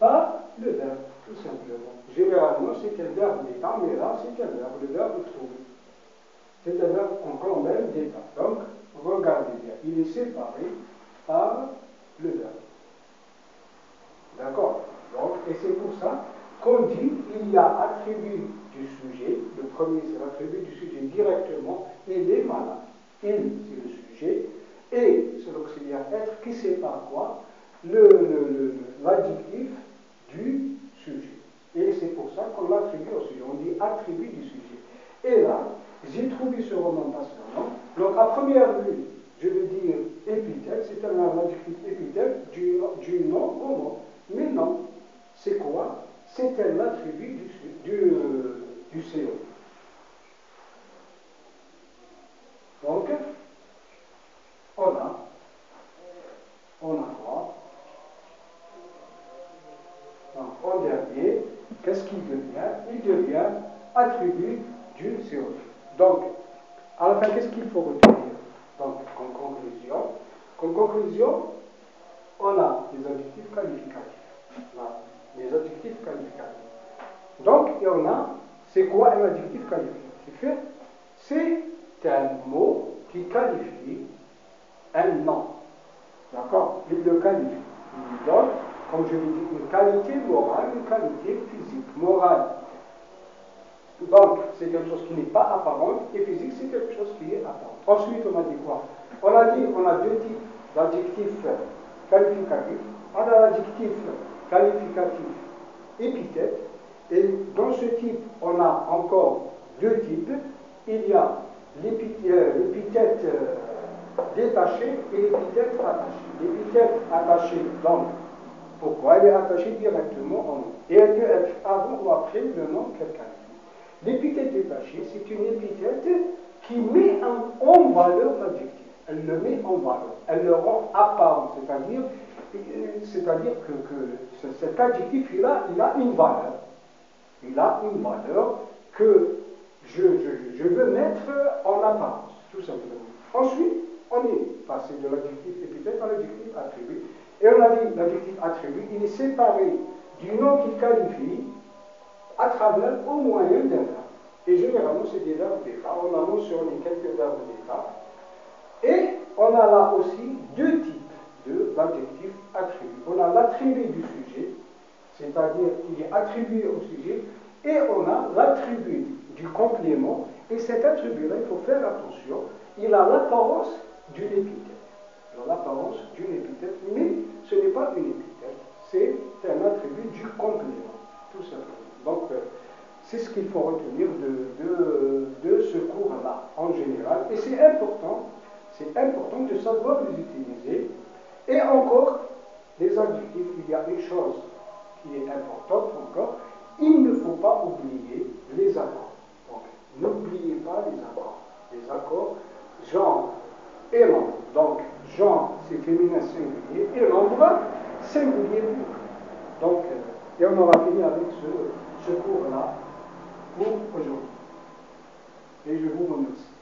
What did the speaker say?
par le verbe, tout simplement. Généralement, c'est un verbe d'état, mais là, c'est un verbe, le verbe trouver. C'est un verbe encore même d'état. Donc, regardez bien, il est séparé par le verbe. D'accord? Donc, et c'est pour ça qu'on dit qu'il y a attribut du sujet. Le premier, c'est l'attribut du sujet directement. Il est malade. Il, c'est le sujet. Et c'est l'auxiliaire être qui sépare quoi? L'adjectif du sujet. Et c'est pour ça qu'on l'attribue au sujet. On dit attribut du sujet. Et là, j'ai trouvé ce roman passionnant. Donc, à première vue, je veux dire épithète, c'est un adjectif épithète du nom au mot. Mais non, c'est quoi? C'est un attribut du CO. Donc, on a quoi? Donc, en dernier, qu'est-ce qu'il devient? Il devient attribut du CO. Donc, à la fin, qu'est-ce qu'il faut retenir? Donc, comme conclusion, on a les adjectifs qualificatifs. Là, les adjectifs qualificatifs. Donc, et on a, c'est quoi un adjectif qualificatif? C'est un mot qui qualifie un nom. D'accord? Il le qualifie. Il lui donne, comme je l'ai dit, une qualité morale, une qualité physique. Morale. Donc, c'est quelque chose qui n'est pas apparente, et physique, c'est quelque chose qui est apparent. Ensuite, on a dit quoi? On a dit qu'on a deux types d'adjectifs qualificatifs. On a l'adjectif qualificatif épithète, et dans ce type, on a encore deux types. Il y a l'épithète détachée et l'épithète attachée. L'épithète attachée, donc, pourquoi? Elle est attachée directement au nom. Et elle peut être avant ou après le nom qu'elle qualifie. L'épithète détachée, c'est une épithète qui met en valeur l'adjectif. Elle le met en valeur. Elle le rend apparent, c'est-à-dire que cet adjectif, il a une valeur. Il a une valeur que je veux mettre en apparence, tout simplement. Ensuite, on est passé de l'adjectif épithète à l'adjectif attribut. Et on a dit l'adjectif attribut, il est séparé du nom qu'il qualifie à travers au moyen d'un verbe. Et généralement, c'est des verbes d'état. On a mentionné quelques verbes d'état. Et on a là aussi deux types d'adjectifs attributs. On a l'attribut du sujet, c'est-à-dire qu'il est attribué au sujet, et on a l'attribut du complément. Et cet attribut-là, il faut faire attention, il a l'apparence d'une épithète. Il a l'apparence d'une épithète, mais ce n'est pas une épithète, c'est un attribut du complément, tout simplement. Donc, c'est ce qu'il faut retenir de ce cours-là, en général. Et c'est important de savoir les utiliser. Et encore, les adjectifs, il y a une chose qui est importante encore, il ne faut pas oublier les accords. Donc, n'oubliez pas les accords. Les accords, genre et nombre. Donc, genre, c'est féminin singulier, et nombre, singulier pur. Donc, et on aura fini avec ce cours-là pour aujourd'hui. Et je vous remercie.